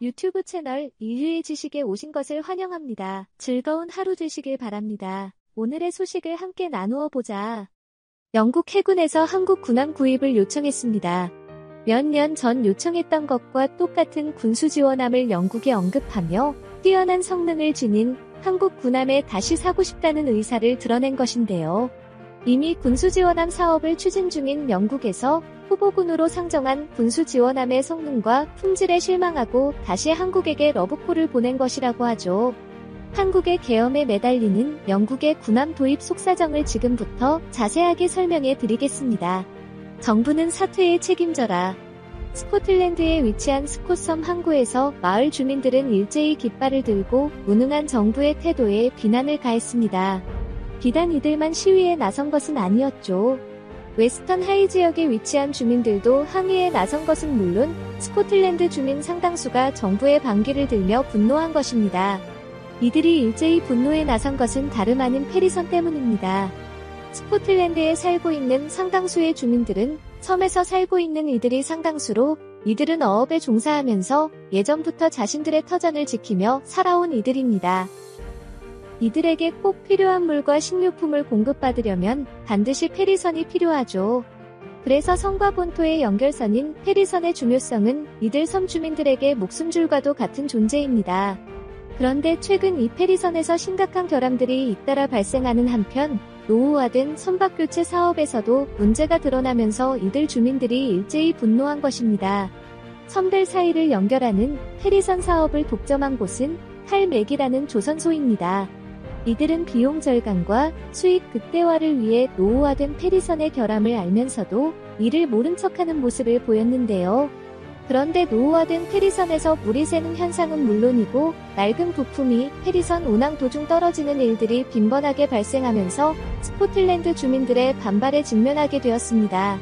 유튜브 채널 인류의 지식에 오신 것을 환영합니다. 즐거운 하루 되시길 바랍니다. 오늘의 소식을 함께 나누어 보자. 영국 해군에서 한국 군함 구입을 요청했습니다. 몇 년 전 요청했던 것과 똑같은 군수지원함을 영국이 언급하며 뛰어난 성능을 지닌 한국 군함에 다시 사고 싶다는 의사를 드러낸 것인데요. 이미 군수지원함 사업을 추진 중인 영국에서 후보군으로 상정한 군수지원함의 성능과 품질에 실망하고 다시 한국에게 러브콜을 보낸 것이라고 하죠. 한국의 계엄에 매달리는 영국의 군함 도입 속사정을 지금부터 자세하게 설명해 드리겠습니다. 정부는 사퇴에 책임져라. 스코틀랜드에 위치한 스콧섬 항구에서 마을 주민들은 일제히 깃발을 들고 무능한 정부의 태도에 비난을 가했습니다. 비단 이들만 시위에 나선 것은 아니었죠. 웨스턴 하이 지역에 위치한 주민들도 항의에 나선 것은 물론 스코틀랜드 주민 상당수가 정부의 반기를 들며 분노한 것입니다. 이들이 일제히 분노에 나선 것은 다름 아닌 페리선 때문입니다. 스코틀랜드에 살고 있는 상당수의 주민들은 섬에서 살고 있는 이들이 상당수로 이들은 어업에 종사하면서 예전부터 자신들의 터전을 지키며 살아온 이들입니다. 이들에게 꼭 필요한 물과 식료품을 공급받으려면 반드시 페리선이 필요하죠. 그래서 섬과 본토의 연결선인 페리선의 중요성은 이들 섬 주민들에게 목숨줄과도 같은 존재입니다. 그런데 최근 이 페리선에서 심각한 결함들이 잇따라 발생하는 한편 노후화된 선박 교체 사업에서도 문제가 드러나면서 이들 주민들이 일제히 분노한 것입니다. 섬들 사이를 연결하는 페리선 사업을 독점한 곳은 칼맥이라는 조선소입니다. 이들은 비용 절감과 수익 극대화를 위해 노후화된 페리선의 결함을 알면서도 이를 모른 척하는 모습을 보였는데요. 그런데 노후화된 페리선에서 물이 새는 현상은 물론이고 낡은 부품이 페리선 운항 도중 떨어지는 일들이 빈번하게 발생하면서 스코틀랜드 주민들의 반발에 직면하게 되었습니다.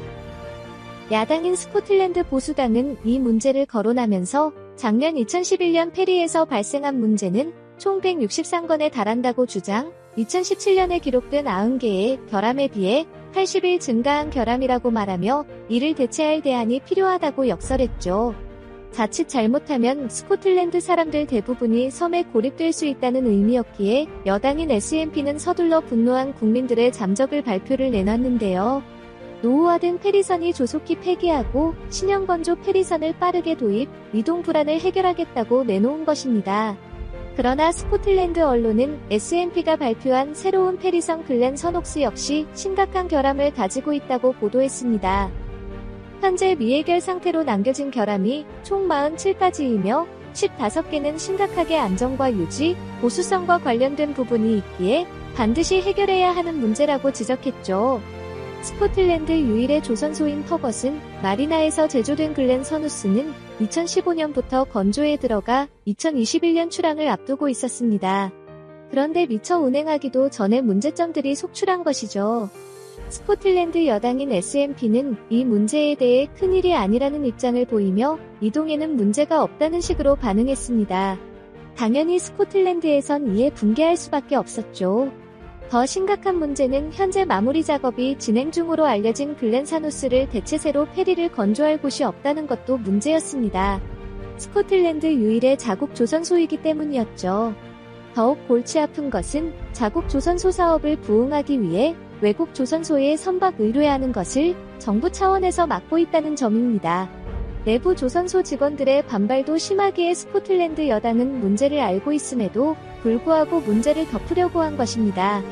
야당인 스코틀랜드 보수당은 이 문제를 거론하면서 작년 2011년 페리에서 발생한 문제는 총 163건에 달한다고 주장, 2017년에 기록된 90개의 결함에 비해 80일 증가한 결함이라고 말하며 이를 대체할 대안이 필요하다고 역설했죠. 자칫 잘못하면 스코틀랜드 사람들 대부분이 섬에 고립될 수 있다는 의미였기에 여당인 SNP는 서둘러 분노한 국민들의 잠적을 발표를 내놨는데요. 노후화된 페리선이 조속히 폐기하고 신형건조 페리선을 빠르게 도입, 이동 불안을 해결하겠다고 내놓은 것입니다. 그러나 스코틀랜드 언론은 SNP가 발표한 새로운 페리선 글렌 서녹스 역시 심각한 결함을 가지고 있다고 보도했습니다. 현재 미해결 상태로 남겨진 결함이 총 47가지이며 15개는 심각하게 안전과 유지, 보수성과 관련된 부분이 있기에 반드시 해결해야 하는 문제라고 지적했죠. 스코틀랜드 유일의 조선소인 터벗은 마리나에서 제조된 글렌 서누스는 2015년부터 건조에 들어가 2021년 출항을 앞두고 있었습니다. 그런데 미처 운행하기도 전에 문제점들이 속출한 것이죠. 스코틀랜드 여당인 SNP는 이 문제에 대해 큰일이 아니라는 입장을 보이며 이동에는 문제가 없다는 식으로 반응했습니다. 당연히 스코틀랜드에선 이에 분개할 수밖에 없었죠. 더 심각한 문제는 현재 마무리 작업이 진행 중으로 알려진 글렌 사누스를 대체세로 페리를 건조할 곳이 없다는 것도 문제였습니다. 스코틀랜드 유일의 자국 조선소이기 때문이었죠. 더욱 골치 아픈 것은 자국 조선소 사업을 부응하기 위해 외국 조선소에 선박 의뢰하는 것을 정부 차원에서 막고 있다는 점입니다. 내부 조선소 직원들의 반발도 심하기에 스코틀랜드 여당은 문제를 알고 있음에도 불구하고 문제를 덮으려고 한 것입니다.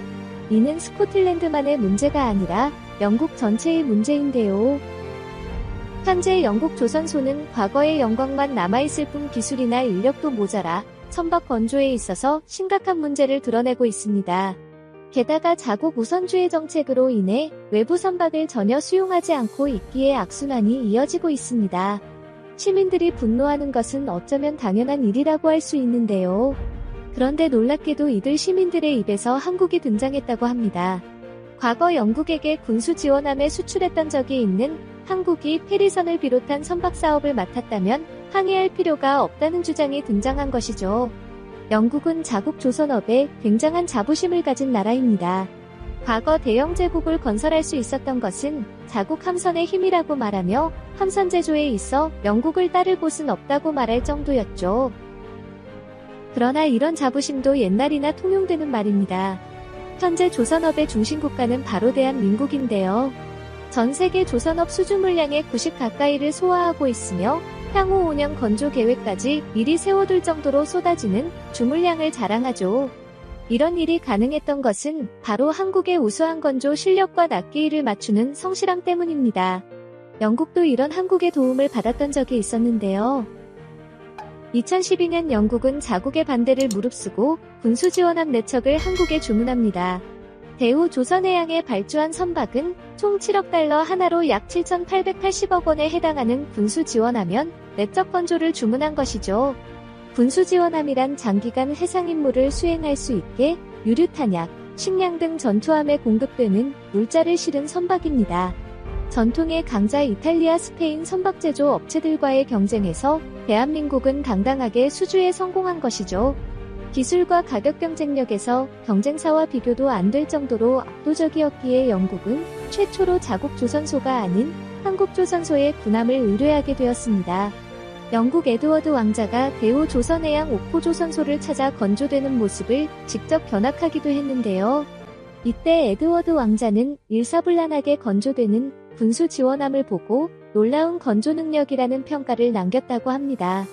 이는 스코틀랜드만의 문제가 아니라 영국 전체의 문제인데요. 현재 영국 조선소는 과거의 영광만 남아있을 뿐 기술이나 인력도 모자라 선박 건조에 있어서 심각한 문제를 드러내고 있습니다. 게다가 자국 우선주의 정책으로 인해 외부 선박을 전혀 수용하지 않고 있기에 악순환이 이어지고 있습니다. 시민들이 분노하는 것은 어쩌면 당연한 일이라고 할 수 있는데요. 그런데 놀랍게도 이들 시민들의 입에서 한국이 등장했다고 합니다. 과거 영국에게 군수 지원함에 수출했던 적이 있는 한국이 페리선을 비롯한 선박 사업을 맡았다면 항의할 필요가 없다는 주장이 등장한 것이죠. 영국은 자국 조선업에 굉장한 자부심을 가진 나라입니다. 과거 대영 제국을 건설할 수 있었던 것은 자국 함선의 힘이라고 말하며 함선 제조에 있어 영국을 따를 곳은 없다고 말할 정도였죠. 그러나 이런 자부심도 옛날이나 통용되는 말입니다. 현재 조선업의 중심 국가는 바로 대한민국인데요. 전 세계 조선업 수주 물량의 90 가까이를 소화하고 있으며 향후 5년 건조 계획까지 미리 세워둘 정도로 쏟아지는 주물량을 자랑하죠. 이런 일이 가능했던 것은 바로 한국의 우수한 건조 실력과 낱개일을 맞추는 성실함 때문입니다. 영국도 이런 한국의 도움을 받았던 적이 있었는데요. 2012년 영국은 자국의 반대를 무릅쓰고 군수지원함 4척을 한국에 주문합니다. 대우 조선해양에 발주한 선박은 총 7억 달러 하나로 약 7,880억 원에 해당하는 군수지원하면 내적 건조를 주문한 것이죠. 군수지원함이란 장기간 해상 임무를 수행할 수 있게 유류탄약, 식량 등 전투함에 공급되는 물자를 실은 선박입니다. 전통의 강자 이탈리아, 스페인 선박 제조 업체들과의 경쟁에서 대한민국은 당당하게 수주에 성공한 것이죠. 기술과 가격 경쟁력에서 경쟁사와 비교도 안 될 정도로 압도적이었기에 영국은 최초로 자국 조선소가 아닌 한국 조선소의 군함을 의뢰하게 되었습니다. 영국 에드워드 왕자가 대우 조선해양 옥포 조선소를 찾아 건조되는 모습을 직접 견학하기도 했는데요. 이때 에드워드 왕자는 일사불란하게 건조되는 군수 지원함을 보고 놀라운 건조 능력이라는 평가를 남겼다고 합니다.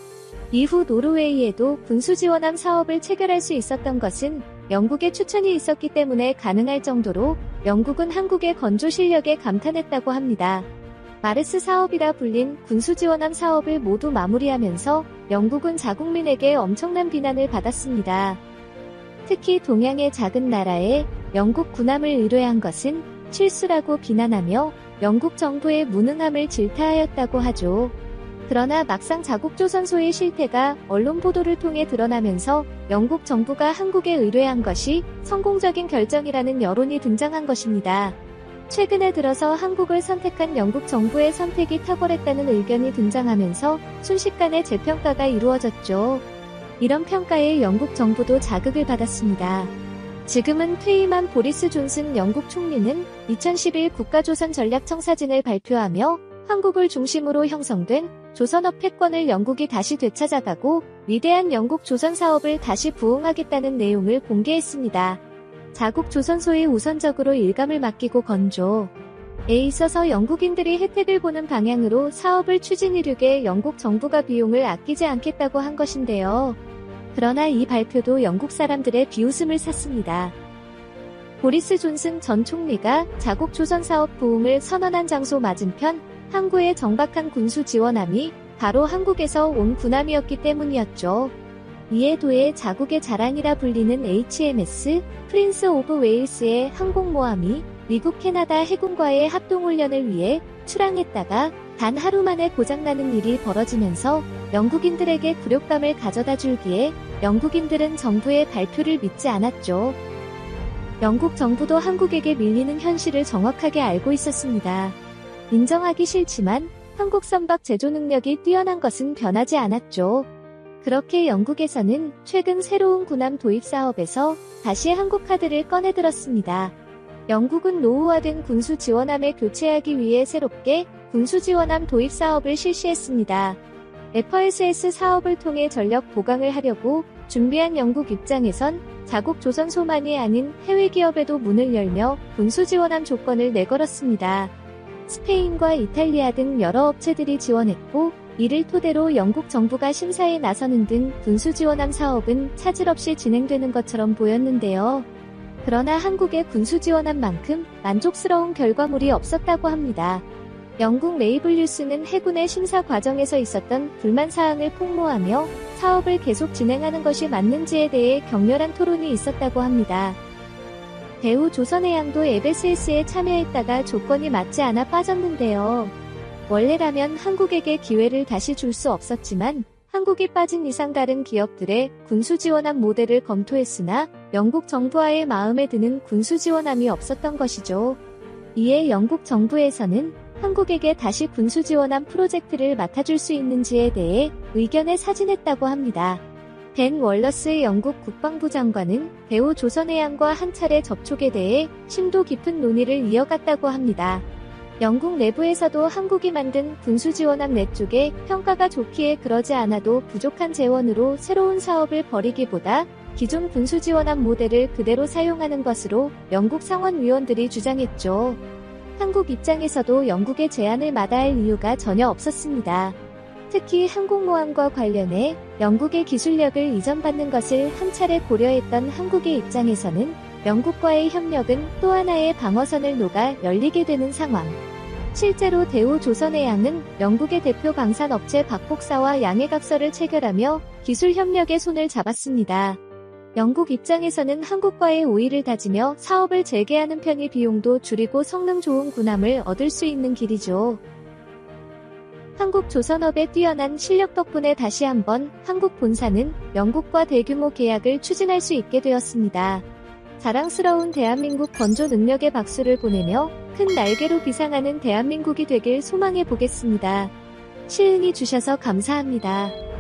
이후 노르웨이에도 군수 지원함 사업을 체결할 수 있었던 것은 영국의 추천이 있었기 때문에 가능할 정도로 영국은 한국의 건조 실력에 감탄했다고 합니다. 마르스 사업이라 불린 군수지원함 사업을 모두 마무리하면서 영국은 자국민에게 엄청난 비난을 받았습니다. 특히 동양의 작은 나라에 영국 군함을 의뢰한 것은 실수라고 비난하며 영국 정부의 무능함을 질타하였다고 하죠. 그러나 막상 자국 조선소의 실태가 언론 보도를 통해 드러나면서 영국 정부가 한국에 의뢰한 것이 성공적인 결정이라는 여론이 등장한 것입니다. 최근에 들어서 한국을 선택한 영국 정부의 선택이 탁월했다는 의견이 등장하면서 순식간에 재평가가 이루어졌죠. 이런 평가에 영국 정부도 자극을 받았습니다. 지금은 퇴임한 보리스 존슨 영국 총리는 2011 국가조선 전략청사진을 발표하며 한국을 중심으로 형성된 조선업 패권을 영국이 다시 되찾아가고 위대한 영국 조선 사업을 다시 부흥하겠다는 내용을 공개했습니다. 자국 조선소에 우선적으로 일감을 맡기고 건조에 있어서 영국인들이 혜택을 보는 방향으로 사업을 추진이르게 영국 정부가 비용을 아끼지 않겠다고 한 것인데요. 그러나 이 발표도 영국 사람들의 비웃음을 샀습니다. 보리스 존슨 전 총리가 자국 조선 사업 부흥을 선언한 장소 맞은편 항구의 정박한 군수 지원함이 바로 한국에서 온 군함이었기 때문이었죠. 이에 더해 자국의 자랑이라 불리는 HMS 프린스 오브 웨일스의 항공모함이 미국 캐나다 해군과의 합동훈련을 위해 출항했다가 단 하루 만에 고장나는 일이 벌어지면서 영국인들에게 굴욕감을 가져다 줄기에 영국인들은 정부의 발표를 믿지 않았죠. 영국 정부도 한국에게 밀리는 현실을 정확하게 알고 있었습니다. 인정하기 싫지만 한국 선박 제조 능력이 뛰어난 것은 변하지 않았죠. 그렇게 영국에서는 최근 새로운 군함 도입 사업에서 다시 한국 카드를 꺼내들었습니다. 영국은 노후화된 군수 지원함에 교체하기 위해 새롭게 군수 지원함 도입 사업을 실시했습니다. FSS 사업을 통해 전력 보강을 하려고 준비한 영국 입장에선 자국 조선소만이 아닌 해외 기업에도 문을 열며 군수 지원함 조건을 내걸었습니다. 스페인과 이탈리아 등 여러 업체들이 지원했고 이를 토대로 영국 정부가 심사에 나서는 등 군수 지원함 사업은 차질 없이 진행되는 것처럼 보였는데요. 그러나 한국의 군수 지원함만큼 만족스러운 결과물이 없었다고 합니다. 영국 메이블 뉴스는 해군의 심사 과정에서 있었던 불만 사항을 폭로하며 사업을 계속 진행하는 것이 맞는지에 대해 격렬한 토론이 있었다고 합니다. 대우 조선해양도 FSS에 참여했다가 조건이 맞지 않아 빠졌는데요. 원래라면 한국에게 기회를 다시 줄 수 없었지만 한국이 빠진 이상 다른 기업들의 군수 지원함 모델을 검토했으나 영국 정부와의 마음에 드는 군수 지원함이 없었던 것이죠. 이에 영국 정부에서는 한국에게 다시 군수 지원함 프로젝트를 맡아줄 수 있는지에 대해 의견을 사진했다고 합니다. 벤 월러스 영국 국방부 장관은 대우 조선해양과 한 차례 접촉에 대해 심도 깊은 논의를 이어갔다고 합니다. 영국 내부에서도 한국이 만든 군수지원함 4쪽에 평가가 좋기에 그러지 않아도 부족한 재원으로 새로운 사업을 벌이기보다 기존 군수지원함 모델을 그대로 사용하는 것으로 영국 상원위원들이 주장했죠. 한국 입장에서도 영국의 제안을 마다할 이유가 전혀 없었습니다. 특히 항공모함과 관련해 영국의 기술력을 이전받는 것을 한 차례 고려했던 한국의 입장에서는 영국과의 협력은 또 하나의 방어선을 놓아 열리게 되는 상황. 실제로 대우 조선해양은 영국의 대표 방산업체 박폭사와 양해각서를 체결하며 기술 협력에 손을 잡았습니다. 영국 입장에서는 한국과의 우위를 다지며 사업을 재개하는 편의 비용도 줄이고 성능 좋은 군함을 얻을 수 있는 길이죠. 한국 조선업의 뛰어난 실력 덕분에 다시 한번 한국 본사는 영국과 대규모 계약을 추진할 수 있게 되었습니다. 자랑스러운 대한민국 건조 능력에 박수를 보내며 큰 날개로 비상하는 대한민국이 되길 소망해 보겠습니다. 시은이 주셔서 감사합니다.